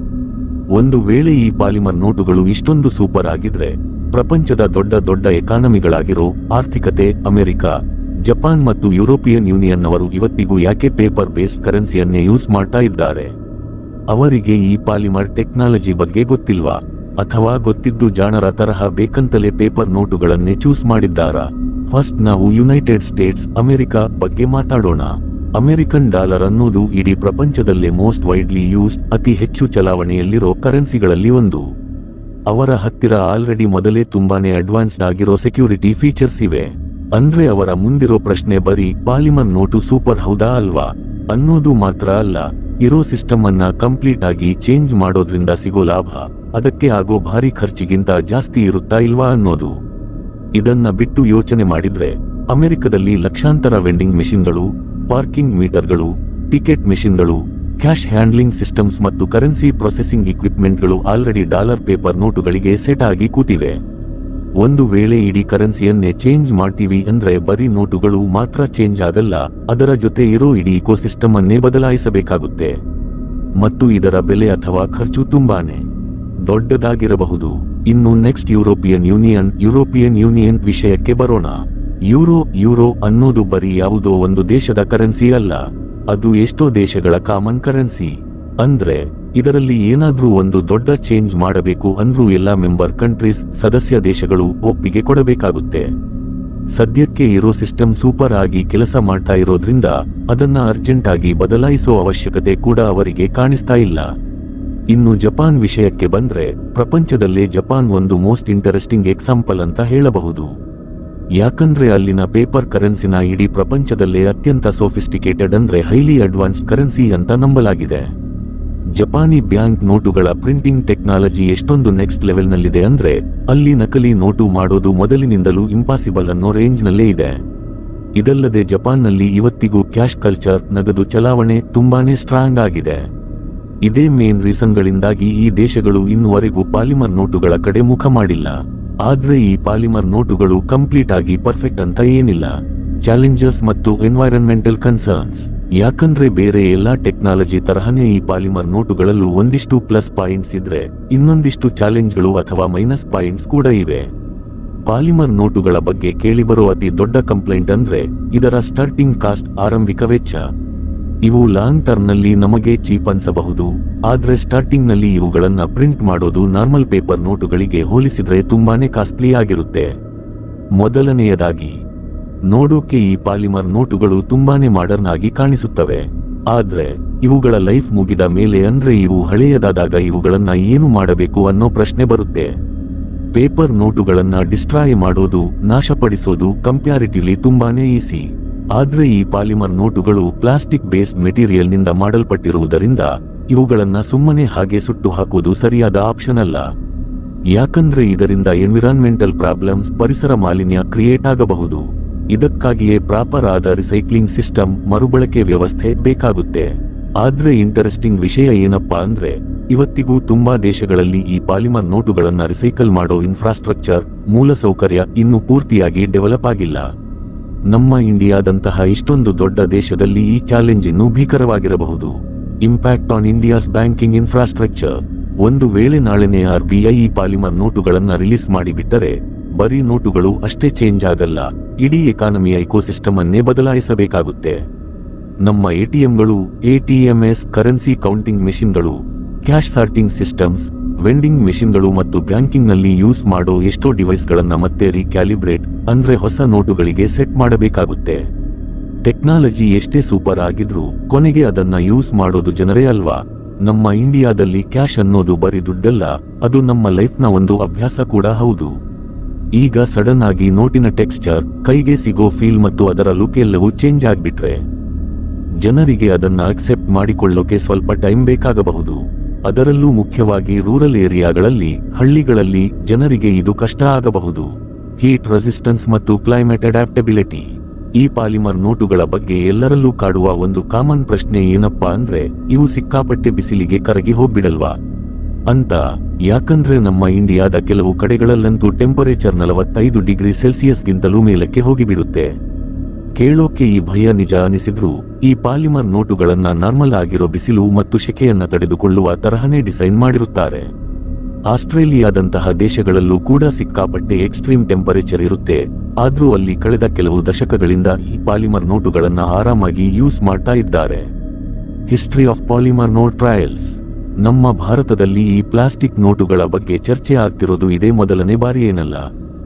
ಒಂದು ವೇಳೆ ಈ ಪಾಲಿಮರ್ ನೋಟುಗಳು ಇಷ್ಟೊಂದು ಸೂಪರ್ ಆಗಿದ್ರೆ ಪ್ರಪಂಚದ ದೊಡ್ಡ ಎಕಾನಮಿಗಳಾಗಿರೋ ಆರ್ಥಿಕತೆ ಅಮೆರಿಕ, ಜಪಾನ್ ಮತ್ತು ಯುರೋಪಿಯನ್ ಯೂನಿಯನ್ ಅವರು ಇವತ್ತಿಗೂ ಯಾಕೆ ಪೇಪರ್ ಬೇಸ್ಡ್ ಕರೆನ್ಸಿಯನ್ನೇ ಯೂಸ್ ಮಾಡ್ತಾ ಇದ್ದಾರೆ? ಅವರಿಗೆ ಈ ಪಾಲಿಮರ್ ಟೆಕ್ನಾಲಜಿ ಬಗ್ಗೆ ಗೊತ್ತಿಲ್ವಾ? ಅಥವಾ ಗೊತ್ತಿದ್ದು ಜಾಣರ ತರಹ ಬೇಕಂತಲೇ ಪೇಪರ್ ನೋಟುಗಳನ್ನೇ ಚೂಸ್ ಮಾಡಿದ್ದಾರಾ? ಫಸ್ಟ್ ನಾವು ಯುನೈಟೆಡ್ ಸ್ಟೇಟ್ಸ್ ಅಮೆರಿಕ ಬಗ್ಗೆ ಮಾತಾಡೋಣ. ಅಮೆರಿಕನ್ ಡಾಲರ್ ಅನ್ನೋದು ಇಡೀ ಪ್ರಪಂಚದಲ್ಲೇ ಮೋಸ್ಟ್ ವೈಡ್ಲಿ ಯೂಸ್ಡ್, ಅತಿ ಹೆಚ್ಚು ಚಲಾವಣೆಯಲ್ಲಿರೋ ಕರೆನ್ಸಿಗಳಲ್ಲಿ ಒಂದು. ಅವರ ಹತ್ತಿರ ಆಲ್ರೆಡಿ ಮೊದಲೇ ತುಂಬಾನೇ ಅಡ್ವಾನ್ಸ್ಡ್ ಆಗಿರೋ ಸೆಕ್ಯೂರಿಟಿ ಫೀಚರ್ಸ್ ಇವೆ. ಅಂದ್ರೆ ಅವರ ಮುಂದಿರೋ ಪ್ರಶ್ನೆ ಬರೀ ಪಾಲಿಮರ್ ನೋಟು ಸೂಪರ್ ಹೌದಾ ಅಲ್ವಾ ಅನ್ನೋದು ಮಾತ್ರ ಅಲ್ಲ, ಇರೋ ಸಿಸ್ಟಮ್ ಅನ್ನ ಕಂಪ್ಲೀಟ್ ಆಗಿ ಚೇಂಜ್ ಮಾಡೋದ್ರಿಂದ ಸಿಗೋ ಲಾಭ ಅದಕ್ಕೆ ಆಗೋ ಭಾರಿ ಖರ್ಚಿಗಿಂತ ಜಾಸ್ತಿ ಇರುತ್ತಾ ಇಲ್ವಾ ಅನ್ನೋದು. ಇದನ್ನ ಬಿಟ್ಟು ಯೋಚನೆ ಮಾಡಿದ್ರೆ ಅಮೆರಿಕದಲ್ಲಿ ಲಕ್ಷಾಂತರ ವೆಂಡಿಂಗ್ ಮೆಷಿನ್ಗಳು, ಪಾರ್ಕಿಂಗ್ ಮೀಟರ್ಗಳು, ಟಿಕೆಟ್ ಮೆಷಿನ್ಗಳು, ಕ್ಯಾಶ್ ಹ್ಯಾಂಡ್ಲಿಂಗ್ ಸಿಸ್ಟಮ್ಸ್ ಮತ್ತು ಕರೆನ್ಸಿ ಪ್ರೊಸೆಸಿಂಗ್ ಇಕ್ವಿಪ್ಮೆಂಟ್ಗಳು ಆಲ್ರೆಡಿ ಡಾಲರ್ ಪೇಪರ್ ನೋಟುಗಳಿಗೆ ಸೆಟ್ ಆಗಿ ಕೂತಿವೆ. ಒಂದು ವೇಳೆ ಇಡೀ ಕರೆನ್ಸಿಯನ್ನೇ ಚೇಂಜ್ ಮಾಡ್ತೀವಿ ಅಂದ್ರೆ ಬರೀ ನೋಟುಗಳು ಮಾತ್ರ ಚೇಂಜ್ ಆಗಲ್ಲ, ಅದರ ಜೊತೆ ಇರೋ ಇಡೀ ಇಕೋಸಿಸ್ಟಮ್ ಅನ್ನೇ ಬದಲಾಯಿಸಬೇಕಾಗುತ್ತೆ. ಮತ್ತು ಇದರ ಬೆಲೆ ಅಥವಾ ಖರ್ಚು ತುಂಬಾನೇ ದೊಡ್ಡದಾಗಿರಬಹುದು. ಇನ್ನು ನೆಕ್ಸ್ಟ್ ಯುರೋಪಿಯನ್ ಯೂನಿಯನ್ ವಿಷಯಕ್ಕೆ ಬರೋಣ. ಯೂರೋ ಅನ್ನೋದು ಬರೀ ಯಾವುದೋ ಒಂದು ದೇಶದ ಕರೆನ್ಸಿ ಅಲ್ಲ, ಅದು ಎಷ್ಟೋ ದೇಶಗಳ ಕಾಮನ್ ಕರೆನ್ಸಿ. ಅಂದ್ರೆ ಇದರಲ್ಲಿ ಏನಾದ್ರೂ ಒಂದು ದೊಡ್ಡ ಚೇಂಜ್ ಮಾಡಬೇಕು ಅಂದ್ರೂ ಎಲ್ಲ ಮೆಂಬರ್ ಕಂಟ್ರೀಸ್ ಸದಸ್ಯ ದೇಶಗಳು ಒಪ್ಪಿಗೆ ಕೊಡಬೇಕಾಗುತ್ತೆ. ಸದ್ಯಕ್ಕೆ ಇರೋ ಸಿಸ್ಟಮ್ ಸೂಪರ್ ಆಗಿ ಕೆಲಸ ಮಾಡ್ತಾ ಇರೋದ್ರಿಂದ ಅದನ್ನ ಅರ್ಜೆಂಟ್ ಆಗಿ ಬದಲಾಯಿಸೋ ಅವಶ್ಯಕತೆ ಕೂಡ ಅವರಿಗೆ ಕಾಣಿಸ್ತಾ ಇಲ್ಲ. ಇನ್ನು ಜಪಾನ್ ವಿಷಯಕ್ಕೆ ಬಂದ್ರೆ ಪ್ರಪಂಚದಲ್ಲೇ ಜಪಾನ್ ಒಂದು ಮೋಸ್ಟ್ ಇಂಟರೆಸ್ಟಿಂಗ್ ಎಕ್ಸಾಂಪಲ್ ಅಂತ ಹೇಳಬಹುದು. ಯಾಕಂದ್ರೆ ಅಲ್ಲಿನ ಪೇಪರ್ ಕರೆನ್ಸಿನ ಇಡೀ ಪ್ರಪಂಚದಲ್ಲೇ ಅತ್ಯಂತ ಸೋಫಿಸ್ಟಿಕೇಟೆಡ್ ಅಂದ್ರೆ ಹೈಲಿ ಅಡ್ವಾನ್ಸ್ಡ್ ಕರೆನ್ಸಿ ಅಂತ ನಂಬಲಾಗಿದೆ. ಜಪಾನಿ ಬ್ಯಾಂಕ್ ನೋಟುಗಳ ಪ್ರಿಂಟಿಂಗ್ ಟೆಕ್ನಾಲಜಿ ಎಷ್ಟೊಂದು ನೆಕ್ಸ್ಟ್ ಲೆವೆಲ್ನಲ್ಲಿದೆ ಅಂದ್ರೆ ಅಲ್ಲಿ ನಕಲಿ ನೋಟು ಮಾಡೋದು ಮೊದಲಿನಿಂದಲೂ ಇಂಪಾಸಿಬಲ್ ಅನ್ನೋ ರೇಂಜ್ನಲ್ಲೇ ಇದೆ. ಇದಲ್ಲದೆ ಜಪಾನ್ನಲ್ಲಿ ಇವತ್ತಿಗೂ ಕ್ಯಾಶ್ ಕಲ್ಚರ್, ನಗದು ಚಲಾವಣೆ ತುಂಬಾನೇ ಸ್ಟ್ರಾಂಗ್ ಆಗಿದೆ. ಇದೇ ಮೇನ್ ರೀಸನ್ಗಳಿಂದಾಗಿ ಈ ದೇಶಗಳು ಇನ್ನುವರೆಗೂ ಪಾಲಿಮರ್ ನೋಟುಗಳ ಕಡೆ ಮುಖ ಮಾಡಿಲ್ಲ. ಆದ್ರೆ ಈ ಪಾಲಿಮರ್ ನೋಟುಗಳು ಕಂಪ್ಲೀಟ್ ಆಗಿ ಪರ್ಫೆಕ್ಟ್ ಅಂತ ಏನಿಲ್ಲ. ಚಾಲೆಂಜಸ್ ಮತ್ತು ಎನ್ವೈರನ್ಮೆಂಟಲ್ ಕನ್ಸರ್ನ್ಸ್. ಯಾಕಂದ್ರೆ ಬೇರೆ ಎಲ್ಲಾ ಟೆಕ್ನಾಲಜಿ ತರಹನೇ ಈ ಪಾಲಿಮರ್ ನೋಟುಗಳಲ್ಲೂ ಒಂದಿಷ್ಟು ಪ್ಲಸ್ ಪಾಯಿಂಟ್ಸ್ ಇದ್ರೆ ಇನ್ನೊಂದಿಷ್ಟು ಚಾಲೆಂಜ್ಗಳು ಅಥವಾ ಮೈನಸ್ ಪಾಯಿಂಟ್ಸ್ ಕೂಡ ಇವೆ. ಪಾಲಿಮರ್ ನೋಟುಗಳ ಬಗ್ಗೆ ಕೇಳಿಬರೋ ಅತಿ ದೊಡ್ಡ ಕಂಪ್ಲೇಂಟ್ ಅಂದ್ರೆ ಇದರ ಸ್ಟಾರ್ಟಿಂಗ್ ಕಾಸ್ಟ್, ಆರಂಭಿಕ ವೆಚ್ಚ. ಇವು ಲಾಂಗ್ ಟರ್ಮ್ ನಲ್ಲಿ ನಮಗೆ ಚೀಪ್ ಅನ್ಸಬಹುದು, ಆದ್ರೆ ಸ್ಟಾರ್ಟಿಂಗ್ ನಲ್ಲಿ ಇವುಗಳನ್ನ ಪ್ರಿಂಟ್ ಮಾಡೋದು ನಾರ್ಮಲ್ ಪೇಪರ್ ನೋಟುಗಳಿಗೆ ಹೋಲಿಸಿದ್ರೆ ತುಂಬಾನೇ ಕಾಸ್ಟ್ಲಿ ಆಗಿರುತ್ತೆ. ಮೊದಲನೆಯದಾಗಿ ನೋಡೋಕೆ ಈ ಪಾಲಿಮರ್ ನೋಟುಗಳು ತುಂಬಾನೇ ಮಾಡರ್ನ್ ಆಗಿ ಕಾಣಿಸುತ್ತವೆ. ಆದ್ರೆ ಇವುಗಳ ಲೈಫ್ ಮುಗಿದ ಮೇಲೆ ಅಂದ್ರೆ ಇವು ಹಳೆಯದಾದಾಗ ಇವುಗಳನ್ನ ಏನು ಮಾಡಬೇಕು ಅನ್ನೋ ಪ್ರಶ್ನೆ ಬರುತ್ತೆ. ಪೇಪರ್ ನೋಟುಗಳನ್ನ ಡಿಸ್ಟ್ರಾಯ್ ಮಾಡೋದು, ನಾಶಪಡಿಸೋದು ಕಂಪ್ಯಾರಿಟಿವ್ಲಿ ತುಂಬಾನೇ ಈಸಿ. ಆದ್ರೆ ಈ ಪಾಲಿಮರ್ ನೋಟುಗಳು ಪ್ಲಾಸ್ಟಿಕ್ ಬೇಸ್ಡ್ ಮೆಟೀರಿಯಲ್ ನಿಂದ ಮಾಡಲ್ಪಟ್ಟಿರುವುದರಿಂದ ಇವುಗಳನ್ನ ಸುಮ್ಮನೆ ಹಾಗೆ ಸುಟ್ಟು ಹಾಕುವುದು ಸರಿಯಾದ ಆಪ್ಷನ್ ಅಲ್ಲ. ಯಾಕಂದ್ರೆ ಇದರಿಂದ ಎನ್ವಿರಾನ್ಮೆಂಟಲ್ ಪ್ರಾಬ್ಲಮ್ಸ್, ಪರಿಸರ ಮಾಲಿನ್ಯ ಕ್ರಿಯೇಟ್ ಆಗಬಹುದು. ಇದಕ್ಕಾಗಿಯೇ ಪ್ರಾಪರ್ ಆದ ರಿಸೈಕ್ಲಿಂಗ್ ಸಿಸ್ಟಮ್, ಮರುಬಳಕೆ ವ್ಯವಸ್ಥೆ ಬೇಕಾಗುತ್ತೆ. ಆದ್ರೆ ಇಂಟರೆಸ್ಟಿಂಗ್ ವಿಷಯ ಏನಪ್ಪಾ ಅಂದ್ರೆ ಇವತ್ತಿಗೂ ತುಂಬಾ ದೇಶಗಳಲ್ಲಿ ಈ ಪಾಲಿಮರ್ ನೋಟುಗಳನ್ನ ರಿಸೈಕಲ್ ಮಾಡೋ ಇನ್ಫ್ರಾಸ್ಟ್ರಕ್ಚರ್, ಮೂಲಸೌಕರ್ಯ ಇನ್ನೂ ಪೂರ್ತಿಯಾಗಿ ಡೆವಲಪ್ ಆಗಿಲ್ಲ. ನಮ್ಮ ಇಂಡಿಯಾದಂತಹ ಇಷ್ಟೊಂದು ದೊಡ್ಡ ದೇಶದಲ್ಲಿ ಈ ಚಾಲೆಂಜ್ ಇನ್ನೂ ಭೀಕರವಾಗಿರಬಹುದು. Impact on India's banking infrastructure. ಒಂದು ವೇಳೆ ನಾಳೆನೇ RBI ಈ ಪಾಲಿಮರ್ ನೋಟುಗಳನ್ನ ರಿಲೀಸ್ ಮಾಡಿಬಿಟ್ಟರೆ ಬರೀ ನೋಟುಗಳು ಅಷ್ಟೇ ಚೇಂಜ್ ಆಗಲ್ಲ, ಇಡೀ ಎಕಾನಮಿಯ ಇಕೋಸಿಸ್ಟಮ್ ಅನ್ನೇ ಬದಲಾಯಿಸಬೇಕಾಗುತ್ತೆ. ನಮ್ಮ ATMಗಳು, ATMs, ಕರೆನ್ಸಿ ಕೌಂಟಿಂಗ್ ಮೆಷಿನ್ಗಳು, ಕ್ಯಾಶ್ ಸಾರ್ಟಿಂಗ್ ಸಿಸ್ಟಮ್ಸ್, ವೆಂಡಿಂಗ್ ಮೆಷಿನ್ಗಳು ಮತ್ತು ಬ್ಯಾಂಕಿಂಗ್ ನಲ್ಲಿ ಯೂಸ್ ಮಾಡೋ ಎಷ್ಟೋ ಡಿವೈಸ್ಗಳನ್ನ ಮತ್ತೆ ರೀಕ್ಯಾಲಿಬ್ರೇಟ್ ಅಂದ್ರೆ ಹೊಸ ನೋಟುಗಳಿಗೆ ಸೆಟ್ ಮಾಡಬೇಕಾಗುತ್ತೆ. ಟೆಕ್ನಾಲಜಿ ಎಷ್ಟೇ ಸೂಪರ್ ಆಗಿದ್ರೂ ಕೊನೆಗೆ ಅದನ್ನ ಯೂಸ್ ಮಾಡೋದು ಜನರೇ ಅಲ್ವಾ. ನಮ್ಮ ಇಂಡಿಯಾದಲ್ಲಿ ಕ್ಯಾಶ್ ಅನ್ನೋದು ಬರೀ ದುಡ್ಡಲ್ಲ, ಅದು ನಮ್ಮ ಲೈಫ್ನ ಒಂದು ಅಭ್ಯಾಸ ಕೂಡ ಹೌದು. ಈಗ ಸಡನ್ ಆಗಿ ನೋಟಿನ ಟೆಕ್ಸ್ಚರ್, ಕೈಗೆ ಸಿಗೋ ಫೀಲ್ ಮತ್ತು ಅದರ ಲುಕ್ ಎಲ್ಲವೂ ಚೇಂಜ್ ಆಗ್ಬಿಟ್ರೆ ಜನರಿಗೆ ಅದನ್ನ ಅಕ್ಸೆಪ್ಟ್ ಮಾಡಿಕೊಳ್ಳೋಕೆ ಸ್ವಲ್ಪ ಟೈಮ್ ಬೇಕಾಗಬಹುದು. ಅದರಲ್ಲೂ ಮುಖ್ಯವಾಗಿ ರೂರಲ್ ಏರಿಯಾಗಳಲ್ಲಿ, ಹಳ್ಳಿಗಳಲ್ಲಿ ಜನರಿಗೆ ಇದು ಕಷ್ಟ ಆಗಬಹುದು. ಹೀಟ್ ರೆಸಿಸ್ಟೆನ್ಸ್ ಮತ್ತು ಕ್ಲೈಮೇಟ್ ಅಡ್ಯಾಪ್ಟಬಿಲಿಟಿ. ಈ ಪಾಲಿಮರ್ ನೋಟುಗಳ ಬಗ್ಗೆ ಎಲ್ಲರಲ್ಲೂ ಕಾಡುವ ಒಂದು ಕಾಮನ್ ಪ್ರಶ್ನೆ ಏನಪ್ಪಾ ಅಂದ್ರೆ ಇವು ಸಿಕ್ಕಾಪಟ್ಟೆ ಬಿಸಿಲಿಗೆ ಕರಗಿ ಹೋಗ್ಬಿಡಲ್ವಾ ಅಂತ. ಯಾಕಂದ್ರೆ ನಮ್ಮ ಇಂಡಿಯಾದ ಕೆಲವು ಕಡೆಗಳಲ್ಲಂತೂ ಟೆಂಪರೇಚರ್ 45 ಡಿಗ್ರಿ ಸೆಲ್ಸಿಯಸ್ಗಿಂತಲೂ ಮೇಲಕ್ಕೆ ಹೋಗಿಬಿಡುತ್ತೆ. ಕೇಳೋಕೆ ಈ ಭಯ ನಿಜ ಅನಿಸಿದ್ರೂ ಈ ಪಾಲಿಮರ್ ನೋಟುಗಳನ್ನ ನಾರ್ಮಲ್ ಆಗಿರೋ ಬಿಸಿಲು ಮತ್ತು ಶೆಕೆಯನ್ನ ತಡೆದುಕೊಳ್ಳುವ ತರಹನೇ ಡಿಸೈನ್ ಮಾಡಿರುತ್ತಾರೆ. ಆಸ್ಟ್ರೇಲಿಯಾದಂತಹ ದೇಶಗಳಲ್ಲೂ ಕೂಡ ಸಿಕ್ಕಾಪಟ್ಟೆ ಎಕ್ಸ್ಟ್ರೀಮ್ ಟೆಂಪರೇಚರ್ ಇರುತ್ತೆ. ಆದ್ರೂ ಅಲ್ಲಿ ಕಳೆದ ಕೆಲವು ದಶಕಗಳಿಂದ ಈ ಪಾಲಿಮರ್ ನೋಟುಗಳನ್ನ ಆರಾಮಾಗಿ ಯೂಸ್ ಮಾಡ್ತಾ ಇದ್ದಾರೆ. History of polymer note trials. ನಮ್ಮ ಭಾರತದಲ್ಲಿ ಈ ಪ್ಲಾಸ್ಟಿಕ್ ನೋಟುಗಳ ಬಗ್ಗೆ ಚರ್ಚೆ ಆಗ್ತಿರೋದು ಇದೇ ಮೊದಲನೇ ಬಾರಿ ಏನಲ್ಲ.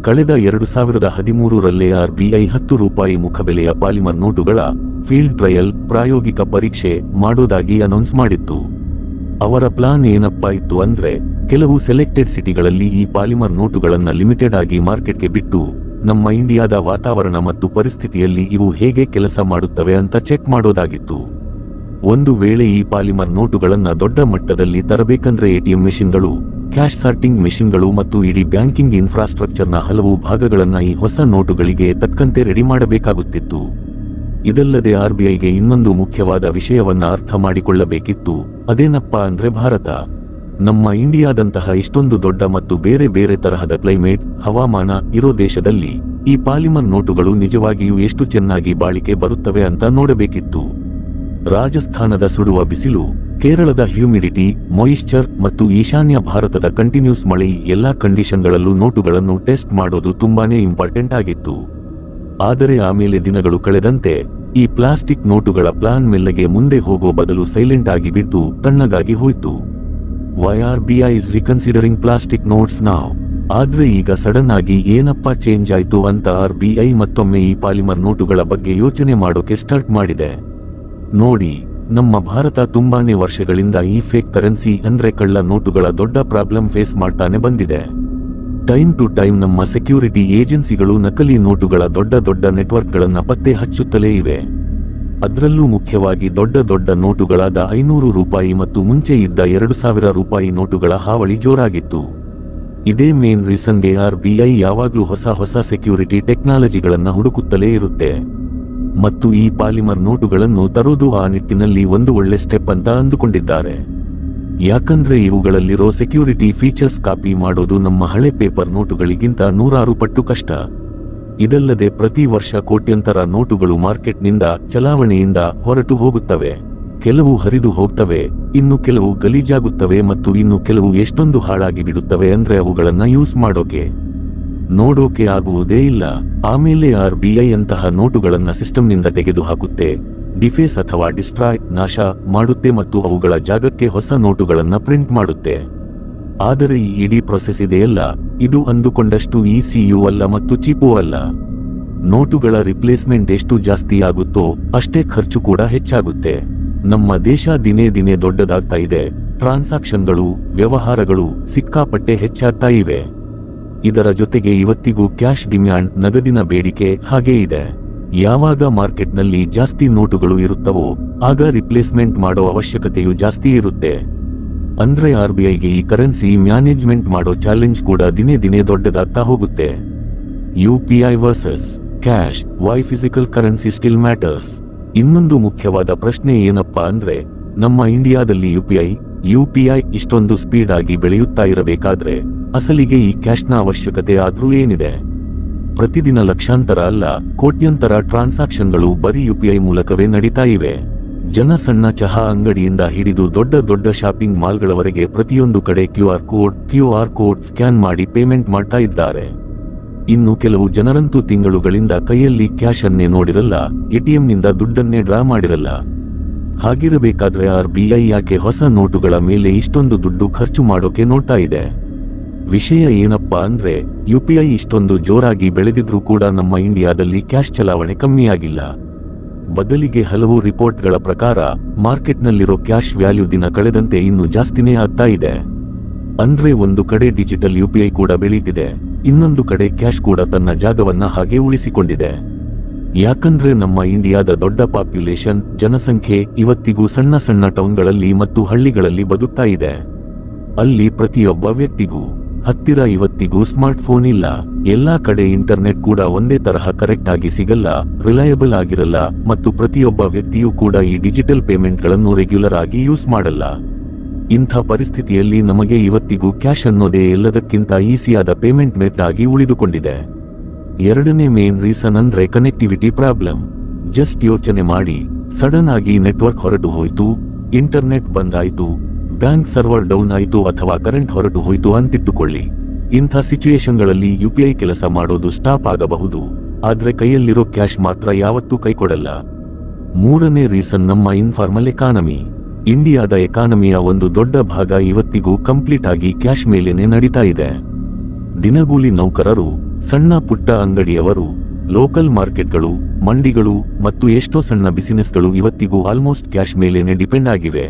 ಕಳೆದ 2013ರಲ್ಲೇ RBI 10 ರೂಪಾಯಿ ಮುಖಬೆಲೆಯ ಪಾಲಿಮರ್ ನೋಟುಗಳ ಫೀಲ್ಡ್ ಟ್ರಯಲ್, ಪ್ರಾಯೋಗಿಕ ಪರೀಕ್ಷೆ ಮಾಡೋದಾಗಿ ಅನೌನ್ಸ್ ಮಾಡಿತ್ತು. ಅವರ ಪ್ಲಾನ್ ಏನಪ್ಪಾ ಇತ್ತು ಅಂದ್ರೆ, ಕೆಲವು ಸೆಲೆಕ್ಟೆಡ್ ಸಿಟಿಗಳಲ್ಲಿ ಈ ಪಾಲಿಮರ್ ನೋಟುಗಳನ್ನ ಲಿಮಿಟೆಡ್ ಆಗಿ ಮಾರ್ಕೆಟ್ಗೆ ಬಿಟ್ಟು ನಮ್ಮ ಇಂಡಿಯಾದ ವಾತಾವರಣ ಮತ್ತು ಪರಿಸ್ಥಿತಿಯಲ್ಲಿ ಇವು ಹೇಗೆ ಕೆಲಸ ಮಾಡುತ್ತವೆ ಅಂತ ಚೆಕ್ ಮಾಡೋದಾಗಿತ್ತು. ಒಂದು ವೇಳೆ ಈ ಪಾಲಿಮರ್ ನೋಟುಗಳನ್ನ ದೊಡ್ಡ ಮಟ್ಟದಲ್ಲಿ ತರಬೇಕಂದ್ರೆ ಎಟಿಎಂ ಮೆಷಿನ್ಗಳು, ಕ್ಯಾಶ್ ಸಾರ್ಟಿಂಗ್ ಮೆಷಿನ್ಗಳು ಮತ್ತು ಇಡೀ ಬ್ಯಾಂಕಿಂಗ್ ಇನ್ಫ್ರಾಸ್ಟ್ರಕ್ಚರ್ನ ಹಲವು ಭಾಗಗಳನ್ನ ಈ ಹೊಸ ನೋಟುಗಳಿಗೆ ತಕ್ಕಂತೆ ರೆಡಿ ಮಾಡಬೇಕಾಗುತ್ತಿತ್ತು. ಇದಲ್ಲದೆ RBIಗೆ ಇನ್ನೊಂದು ಮುಖ್ಯವಾದ ವಿಷಯವನ್ನ ಅರ್ಥ ಮಾಡಿಕೊಳ್ಳಬೇಕಿತ್ತು. ಅದೇನಪ್ಪಾ ಅಂದ್ರೆ ಭಾರತ, ನಮ್ಮ ಇಂಡಿಯಾದಂತಹ ಇಷ್ಟೊಂದು ದೊಡ್ಡ ಮತ್ತು ಬೇರೆ ಬೇರೆ ತರಹದ ಕ್ಲೈಮೇಟ್, ಹವಾಮಾನ ಇರೋ ದೇಶದಲ್ಲಿ ಈ ಪಾಲಿಮರ್ ನೋಟುಗಳು ನಿಜವಾಗಿಯೂ ಎಷ್ಟು ಚೆನ್ನಾಗಿ ಬಾಳಿಕೆ ಬರುತ್ತವೆ ಅಂತ ನೋಡಬೇಕಿತ್ತು. ರಾಜಸ್ಥಾನದ ಸುಡುವ ಬಿಸಿಲು, ಕೇರಳದ ಹ್ಯೂಮಿಡಿಟಿ, ಮಾಯಿಶ್ಚರ್ ಮತ್ತು ಈಶಾನ್ಯ ಭಾರತದ ಕಂಟಿನ್ಯೂಸ್ ಮಳೆ, ಎಲ್ಲಾ ಕಂಡೀಷನ್ಗಳಲ್ಲೂ ನೋಟುಗಳನ್ನು ಟೆಸ್ಟ್ ಮಾಡೋದು ತುಂಬಾನೇ ಇಂಪಾರ್ಟೆಂಟ್ ಆಗಿತ್ತು. ಆದರೆ ಆಮೇಲೆ ದಿನಗಳು ಕಳೆದಂತೆ ಈ ಪ್ಲಾಸ್ಟಿಕ್ ನೋಟುಗಳ ಪ್ಲಾನ್ ಮೆಲ್ಲಗೆ ಮುಂದೆ ಹೋಗೋ ಬದಲು ಸೈಲೆಂಟ್ ಆಗಿ ಬಿಟ್ಟು ತಣ್ಣಗಾಗಿ ಹೋಯ್ತು. Why RBI is reconsidering plastic notes now? ಆದ್ರೆ ಈಗ ಸಡನ್ ಆಗಿ ಏನಪ್ಪಾ ಚೇಂಜ್ ಆಯ್ತು ಅಂತ RBI ಮತ್ತೊಮ್ಮೆ ಈ ಪಾಲಿಮರ್ ನೋಟುಗಳ ಬಗ್ಗೆ ಯೋಚನೆ ಮಾಡೋಕೆ ಸ್ಟಾರ್ಟ್ ಮಾಡಿದೆ. ನೋಡಿ, ನಮ್ಮ ಭಾರತ ತುಂಬಾನೇ ವರ್ಷಗಳಿಂದ ಈ ಫೇಕ್ ಕರೆನ್ಸಿ ಅಂದ್ರೆ ಕಳ್ಳ ನೋಟುಗಳ ದೊಡ್ಡ ಪ್ರಾಬ್ಲಮ್ ಫೇಸ್ ಮಾಡ್ತಾನೆ ಬಂದಿದೆ. ಟೈಮ್ ಟು ಟೈಮ್ ನಮ್ಮ ಸೆಕ್ಯೂರಿಟಿ ಏಜೆನ್ಸಿಗಳು ನಕಲಿ ನೋಟುಗಳ ದೊಡ್ಡ ದೊಡ್ಡ ನೆಟ್ವರ್ಕ್ಗಳನ್ನ ಪತ್ತೆ ಹಚ್ಚುತ್ತಲೇ ಇವೆ. ಅದರಲ್ಲೂ ಮುಖ್ಯವಾಗಿ ದೊಡ್ಡ ದೊಡ್ಡ ನೋಟುಗಳಾದ 500 ರೂಪಾಯಿ ಮತ್ತು ಮುಂಚೆ ಇದ್ದ 2000 ರೂಪಾಯಿ ನೋಟುಗಳ ಹಾವಳಿ ಜೋರಾಗಿತ್ತು. ಇದೇ ಮೇನ್ ರೀಸನ್ಗೆ RBI ಯಾವಾಗ್ಲೂ ಹೊಸ ಸೆಕ್ಯೂರಿಟಿ ಟೆಕ್ನಾಲಜಿಗಳನ್ನ ಹುಡುಕುತ್ತಲೇ ಇರುತ್ತೆ. ಮತ್ತು ಈ ಪಾಲಿಮರ್ ನೋಟುಗಳನ್ನು ತರೋದು ಆ ನಿಟ್ಟಿನಲ್ಲಿ ಒಂದು ಒಳ್ಳೆ ಸ್ಟೆಪ್ ಅಂತ ಅಂದುಕೊಂಡಿದ್ದಾರೆ. ಯಾಕಂದ್ರೆ ಇವುಗಳಲ್ಲಿರೋ ಸೆಕ್ಯೂರಿಟಿ ಫೀಚರ್ಸ್ ಕಾಪಿ ಮಾಡೋದು ನಮ್ಮ ಹಳೆ ಪೇಪರ್ ನೋಟುಗಳಿಗಿಂತ 100 ಪಟ್ಟು ಕಷ್ಟ. ಇದಲ್ಲದೆ ಪ್ರತಿ ವರ್ಷ ಕೋಟ್ಯಂತರ ನೋಟುಗಳು ಮಾರ್ಕೆಟ್ನಿಂದ, ಚಲಾವಣೆಯಿಂದ ಹೊರಟು ಹೋಗುತ್ತವೆ. ಕೆಲವು ಹರಿದು ಹೋಗ್ತವೆ, ಇನ್ನು ಕೆಲವು ಗಲೀಜಾಗುತ್ತವೆ ಮತ್ತು ಇನ್ನು ಕೆಲವು ಎಷ್ಟೊಂದು ಹಾಳಾಗಿ ಬಿಡುತ್ತವೆ ಅಂದ್ರೆ ಅವುಗಳನ್ನ ಯೂಸ್ ನೋಡೋಕೆ ಆಗುವುದೇ ಇಲ್ಲ. ಆಮೇಲೆ RBI ಅಂತಹ ನೋಟುಗಳನ್ನ ಸಿಸ್ಟಮ್ನಿಂದ ತೆಗೆದು ಹಾಕುತ್ತೆ, ಡಿಫೇಸ್ ಅಥವಾ ಡಿಸ್ಟ್ರಾಯ್, ನಾಶ ಮಾಡುತ್ತೆ ಮತ್ತು ಅವುಗಳ ಜಾಗಕ್ಕೆ ಹೊಸ ನೋಟುಗಳನ್ನ ಪ್ರಿಂಟ್ ಮಾಡುತ್ತೆ. ಆದರೆ ಈ ಇಡೀ ಪ್ರೊಸೆಸ್ ಇದೆಯಲ್ಲ, ಇದು ಅಂದುಕೊಂಡಷ್ಟು ಈಸಿಯೂ ಅಲ್ಲ ಮತ್ತು ಚೀಪೂ ಅಲ್ಲ. ನೋಟುಗಳ ರಿಪ್ಲೇಸ್ಮೆಂಟ್ ಎಷ್ಟು ಜಾಸ್ತಿ ಆಗುತ್ತೋ ಅಷ್ಟೇ ಖರ್ಚು ಕೂಡ ಹೆಚ್ಚಾಗುತ್ತೆ. ನಮ್ಮ ದೇಶ ದಿನೇ ದಿನೇ ದೊಡ್ಡದಾಗ್ತಾ ಇದೆ, ಟ್ರಾನ್ಸಾಕ್ಷನ್ಗಳು, ವ್ಯವಹಾರಗಳು ಸಿಕ್ಕಾಪಟ್ಟೆ ಹೆಚ್ಚಾಗ್ತಾ ಇವೆ. ಇದರ ಜೊತೆಗೆ ಇವತ್ತಿಗೂ ಕ್ಯಾಶ್ ಡಿಮ್ಯಾಂಡ್, ನಗದಿನ ಬೇಡಿಕೆ ಹಾಗೇ ಇದೆ. ಯಾವಾಗ ಮಾರ್ಕೆಟ್ನಲ್ಲಿ ಜಾಸ್ತಿ ನೋಟುಗಳು ಇರುತ್ತವೋ ಆಗ ರಿಪ್ಲೇಸ್ಮೆಂಟ್ ಮಾಡೋ ಅವಶ್ಯಕತೆಯೂ ಜಾಸ್ತಿ ಇರುತ್ತೆ. ಅಂದ್ರೆ RBIಗೆ ಈ ಕರೆನ್ಸಿ ಮ್ಯಾನೇಜ್ಮೆಂಟ್ ಮಾಡೋ ಚಾಲೆಂಜ್ ಕೂಡ ದಿನೇ ದಿನೇ ದೊಡ್ಡದಾಗ್ತಾ ಹೋಗುತ್ತೆ. UPI versus cash, why physical currency still matters? ಇನ್ನೊಂದು ಮುಖ್ಯವಾದ ಪ್ರಶ್ನೆ ಏನಪ್ಪಾ ಅಂದ್ರೆ, ನಮ್ಮ ಇಂಡಿಯಾದಲ್ಲಿ UPI ಇಷ್ಟೊಂದು ಸ್ಪೀಡ್ ಆಗಿ ಬೆಳೆಯುತ್ತಾ ಇರಬೇಕಾದ್ರೆ ಅಸಲಿಗೆ ಈ ಕ್ಯಾಶ್ನ ಅವಶ್ಯಕತೆ ಆದ್ರೂ ಏನಿದೆ? ಪ್ರತಿದಿನ ಲಕ್ಷಾಂತರ ಅಲ್ಲ, ಕೋಟ್ಯಂತರ ಟ್ರಾನ್ಸಾಕ್ಷನ್ಗಳು ಬರೀ UPI ಮೂಲಕವೇ ನಡೀತಾ ಇವೆ. ಜನ ಸಣ್ಣ ಚಹಾ ಅಂಗಡಿಯಿಂದ ಹಿಡಿದು ದೊಡ್ಡ ದೊಡ್ಡ ಶಾಪಿಂಗ್ ಮಾಲ್ಗಳವರೆಗೆ ಪ್ರತಿಯೊಂದು ಕಡೆ QR ಕೋಡ್ ಸ್ಕ್ಯಾನ್ ಮಾಡಿ ಪೇಮೆಂಟ್ ಮಾಡ್ತಾ ಇದ್ದಾರೆ. ಇನ್ನು ಕೆಲವು ಜನರಂತೂ ತಿಂಗಳುಗಳಿಂದ ಕೈಯಲ್ಲಿ ಕ್ಯಾಶ್ ಅನ್ನೇ ನೋಡಿರಲ್ಲ, ATMನಿಂದ ದುಡ್ಡನ್ನೇ ಡ್ರಾ ಮಾಡಿರಲ್ಲ. ಹಾಗಿರಬೇಕಾದ್ರೆ RBI ಯಾಕೆ ಹೊಸ ನೋಟುಗಳ ಮೇಲೆ ಇಷ್ಟೊಂದು ದುಡ್ಡು ಖರ್ಚು ಮಾಡೋಕೆ ನೋಡ್ತಾ ಇದೆ? ವಿಷಯ ಏನಪ್ಪಾ ಅಂದ್ರೆ, UPI ಇಷ್ಟೊಂದು ಜೋರಾಗಿ ಬೆಳೆದಿದ್ರೂ ಕೂಡ ನಮ್ಮ ಇಂಡಿಯಾದಲ್ಲಿ ಕ್ಯಾಶ್ ಚಲಾವಣೆ ಕಮ್ಮಿಯಾಗಿಲ್ಲ. ಬದಲಿಗೆ ಹಲವು ರಿಪೋರ್ಟ್ಗಳ ಪ್ರಕಾರ ಮಾರ್ಕೆಟ್ನಲ್ಲಿರೋ ಕ್ಯಾಶ್ ವ್ಯಾಲ್ಯೂ ದಿನ ಕಳೆದಂತೆ ಇನ್ನೂ ಜಾಸ್ತಿನೇ ಆಗ್ತಾ ಇದೆ. ಅಂದ್ರೆ ಒಂದು ಕಡೆ ಡಿಜಿಟಲ್ UPI ಕೂಡ ಬೆಳೀತಿದೆ, ಇನ್ನೊಂದು ಕಡೆ ಕ್ಯಾಶ್ ಕೂಡ ತನ್ನ ಜಾಗವನ್ನ ಹಾಗೆ ಉಳಿಸಿಕೊಂಡಿದೆ. ಯಾಕಂದ್ರೆ ನಮ್ಮ ಇಂಡಿಯಾದ ದೊಡ್ಡ ಪಾಪ್ಯುಲೇಷನ್, ಜನಸಂಖ್ಯೆ ಇವತ್ತಿಗೂ ಸಣ್ಣ ಸಣ್ಣ ಟೌನ್ಗಳಲ್ಲಿ ಮತ್ತು ಹಳ್ಳಿಗಳಲ್ಲಿ ಬದುಕ್ತಾ ಇದೆ. ಅಲ್ಲಿ ಪ್ರತಿಯೊಬ್ಬ ವ್ಯಕ್ತಿಗೂ ಹತ್ತಿರ ಇವತ್ತಿಗೂ ಸ್ಮಾರ್ಟ್ ಫೋನ್ ಇಲ್ಲ. ಎಲ್ಲಾ ಕಡೆ ಇಂಟರ್ನೆಟ್ ಕೂಡ ಒಂದೇ ತರಹ ಕರೆಕ್ಟ್ ಆಗಿ ಸಿಗಲ್ಲ, ರಿಲಯಬಲ್ ಆಗಿರಲ್ಲ ಮತ್ತು ಪ್ರತಿಯೊಬ್ಬ ವ್ಯಕ್ತಿಯೂ ಕೂಡ ಈ ಡಿಜಿಟಲ್ ಪೇಮೆಂಟ್ಗಳನ್ನು ರೆಗ್ಯುಲರ್ ಆಗಿ ಯೂಸ್ ಮಾಡಲ್ಲ. ಇಂಥ ಪರಿಸ್ಥಿತಿಯಲ್ಲಿ ನಮಗೆ ಇವತ್ತಿಗೂ ಕ್ಯಾಶ್ ಅನ್ನೋದೇ ಎಲ್ಲದಕ್ಕಿಂತ ಈಸಿಯಾದ ಪೇಮೆಂಟ್ ಮೆಥಡ್ ಆಗಿ ಉಳಿದುಕೊಂಡಿದೆ. ಎರಡನೇ ಮೇನ್ ರೀಸನ್ ಅಂದ್ರೆ ಕನೆಕ್ಟಿವಿಟಿ ಪ್ರಾಬ್ಲಮ್. ಜಸ್ಟ್ ಯೋಚನೆ ಮಾಡಿ, ಸಡನ್ ಆಗಿ ನೆಟ್ವರ್ಕ್ ಹೊರಟು ಹೋಯ್ತು, ಇಂಟರ್ನೆಟ್ ಬಂದ್ ಆಯ್ತು, ಬ್ಯಾಂಕ್ ಸರ್ವರ್ ಡೌನ್ ಆಯ್ತು ಅಥವಾ ಕರೆಂಟ್ ಹೊರಟು ಹೋಯ್ತು ಅಂತಿಟ್ಟುಕೊಳ್ಳಿ. ಇಂಥ ಸಿಚುಯೇಷನ್ಗಳಲ್ಲಿ UPI ಕೆಲಸ ಮಾಡೋದು ಸ್ಟಾಪ್ ಆಗಬಹುದು, ಆದ್ರೆ ಕೈಯಲ್ಲಿರೋ ಕ್ಯಾಶ್ ಮಾತ್ರ ಯಾವತ್ತೂ ಕೈಕೊಡಲ್ಲ. ಮೂರನೇ ರೀಸನ್ ನಮ್ಮ ಇನ್ಫಾರ್ಮಲ್ ಎಕಾನಮಿ. ಇಂಡಿಯಾದ ಎಕಾನಮಿಯ ಒಂದು ದೊಡ್ಡ ಭಾಗ ಇವತ್ತಿಗೂ ಕಂಪ್ಲೀಟ್ ಆಗಿ ಕ್ಯಾಶ್ ಮೇಲೇನೆ ನಡೀತಾ ಇದೆ. ದಿನಗೂಲಿ ನೌಕರರು, ಸಣ್ಣ ಪುಟ್ಟ ಅಂಗಡಿಯವರು, ಲೋಕಲ್ ಮಾರ್ಕೆಟ್ಗಳು, ಮಂಡಿಗಳು ಮತ್ತು ಎಷ್ಟೋ ಸಣ್ಣ ಬಿಸಿನೆಸ್ಗಳು ಇವತ್ತಿಗೂ ಆಲ್ಮೋಸ್ಟ್ ಕ್ಯಾಶ್ ಮೇಲೇನೆ ಡಿಪೆಂಡ್ ಆಗಿವೆ.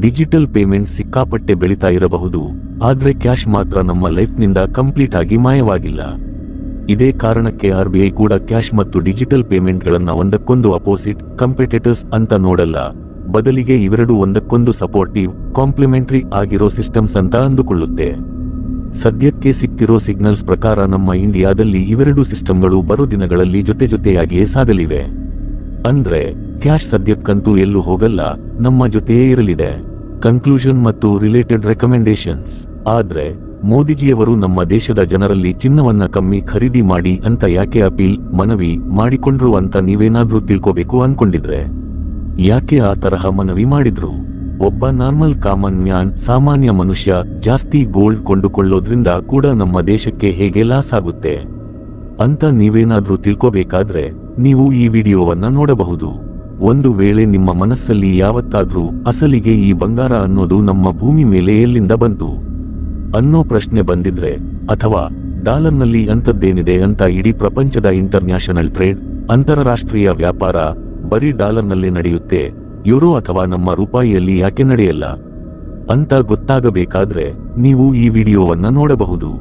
ಡಿಜಿಟಲ್ ಪೇಮೆಂಟ್ ಸಿಕ್ಕಾಪಟ್ಟೆ ಬೆಳೀತಾ ಇರಬಹುದು, ಆದ್ರೆ ಕ್ಯಾಶ್ ಮಾತ್ರ ನಮ್ಮ ಲೈಫ್ನಿಂದ ಕಂಪ್ಲೀಟ್ ಆಗಿ ಮಾಯವಾಗಿಲ್ಲ. ಇದೇ ಕಾರಣಕ್ಕೆ RBI ಕೂಡ ಕ್ಯಾಶ್ ಮತ್ತು ಡಿಜಿಟಲ್ ಪೇಮೆಂಟ್ಗಳನ್ನ ಒಂದಕ್ಕೊಂದು ಅಪೋಸಿಟ್ ಕಂಪೆಟೇಟರ್ಸ್ ಅಂತ ನೋಡಲ್ಲ, ಬದಲಿಗೆ ಇವೆರಡು ಒಂದಕ್ಕೊಂದು ಸಪೋರ್ಟಿವ್ ಕಾಂಪ್ಲಿಮೆಂಟರಿ ಆಗಿರೋ ಸಿಸ್ಟಮ್ಸ್ ಅಂತ ಅಂದುಕೊಳ್ಳುತ್ತೆ. ಸದ್ಯಕ್ಕೆ ಸಿಕ್ತಿರೋ ಸಿಗ್ನಲ್ಸ್ ಪ್ರಕಾರ ನಮ್ಮ ಇಂಡಿಯಾದಲ್ಲಿ ಇವೆರಡು ಸಿಸ್ಟಮ್ಗಳು ಬರೋ ದಿನಗಳಲ್ಲಿ ಜೊತೆಯಾಗಿಯೇ ಸಾಗಲಿವೆ. ಅಂದ್ರೆ ಕ್ಯಾಶ್ ಸದ್ಯಕ್ಕಂತೂ ಎಲ್ಲೂ ಹೋಗಲ್ಲ, ನಮ್ಮ ಜೊತೆಯೇ ಇರಲಿದೆ. ಕನ್ಕ್ಲೂಷನ್ ಮತ್ತು ರಿಲೇಟೆಡ್ ರೆಕಮೆಂಡೇಶನ್ಸ್. ಆದ್ರೆ ಮೋದಿಜಿಯವರು ನಮ್ಮ ದೇಶದ ಜನರಲ್ಲಿ ಚಿನ್ನವನ್ನ ಕಮ್ಮಿ ಖರೀದಿ ಮಾಡಿ ಅಂತ ಯಾಕೆ ಮನವಿ ಮಾಡಿಕೊಂಡ್ರು ಅಂತ ನೀವೇನಾದ್ರೂ ತಿಳ್ಕೋಬೇಕು ಅನ್ಕೊಂಡಿದ್ರೆ ಯಾಕೆ ಆ ತರಹ ಮನವಿ ಮಾಡಿದ್ರು? ಒಬ್ಬ ನಾರ್ಮಲ್ ಕಾಮನ್ ಮ್ಯಾನ್, ಸಾಮಾನ್ಯ ಮನುಷ್ಯ ಜಾಸ್ತಿ ಗೋಲ್ಡ್ ಕೊಂಡುಕೊಳ್ಳೋದ್ರಿಂದ ಕೂಡ ನಮ್ಮ ದೇಶಕ್ಕೆ ಹೇಗೆ ಲಾಸ್ ಆಗುತ್ತೆ ಅಂತ ನೀವೇನಾದ್ರೂ ತಿಳ್ಕೋಬೇಕಾದ್ರೆ ನೀವು ಈ ವಿಡಿಯೋವನ್ನ ನೋಡಬಹುದು. ಒಂದು ವೇಳೆ ನಿಮ್ಮ ಮನಸ್ಸಲ್ಲಿ ಯಾವತ್ತಾದ್ರೂ ಅಸಲಿಗೆ ಈ ಬಂಗಾರ ಅನ್ನೋದು ನಮ್ಮ ಭೂಮಿ ಮೇಲೆ ಎಲ್ಲಿಂದ ಬಂತು ಅನ್ನೋ ಪ್ರಶ್ನೆ ಬಂದಿದ್ರೆ, ಅಥವಾ ಡಾಲರ್ನಲ್ಲಿ ಅಂಥದ್ದೇನಿದೆ ಅಂತ ಇಡೀ ಪ್ರಪಂಚದ ಇಂಟರ್ನ್ಯಾಷನಲ್ ಟ್ರೇಡ್, ಅಂತಾರಾಷ್ಟ್ರೀಯ ವ್ಯಾಪಾರ ಬರೀ ಡಾಲರ್ನಲ್ಲೇ ನಡೆಯುತ್ತೆ, ಯೂರೋ ಅಥವಾ ನಮ್ಮ ರೂಪಾಯಿಯಲ್ಲಿ ಯಾಕೆ ನಡೆಯಲ್ಲ ಅಂತ ಗೊತ್ತಾಗಬೇಕಾದ್ರೆ ನೀವು ಈ ವಿಡಿಯೋವನ್ನ ನೋಡಬಹುದು.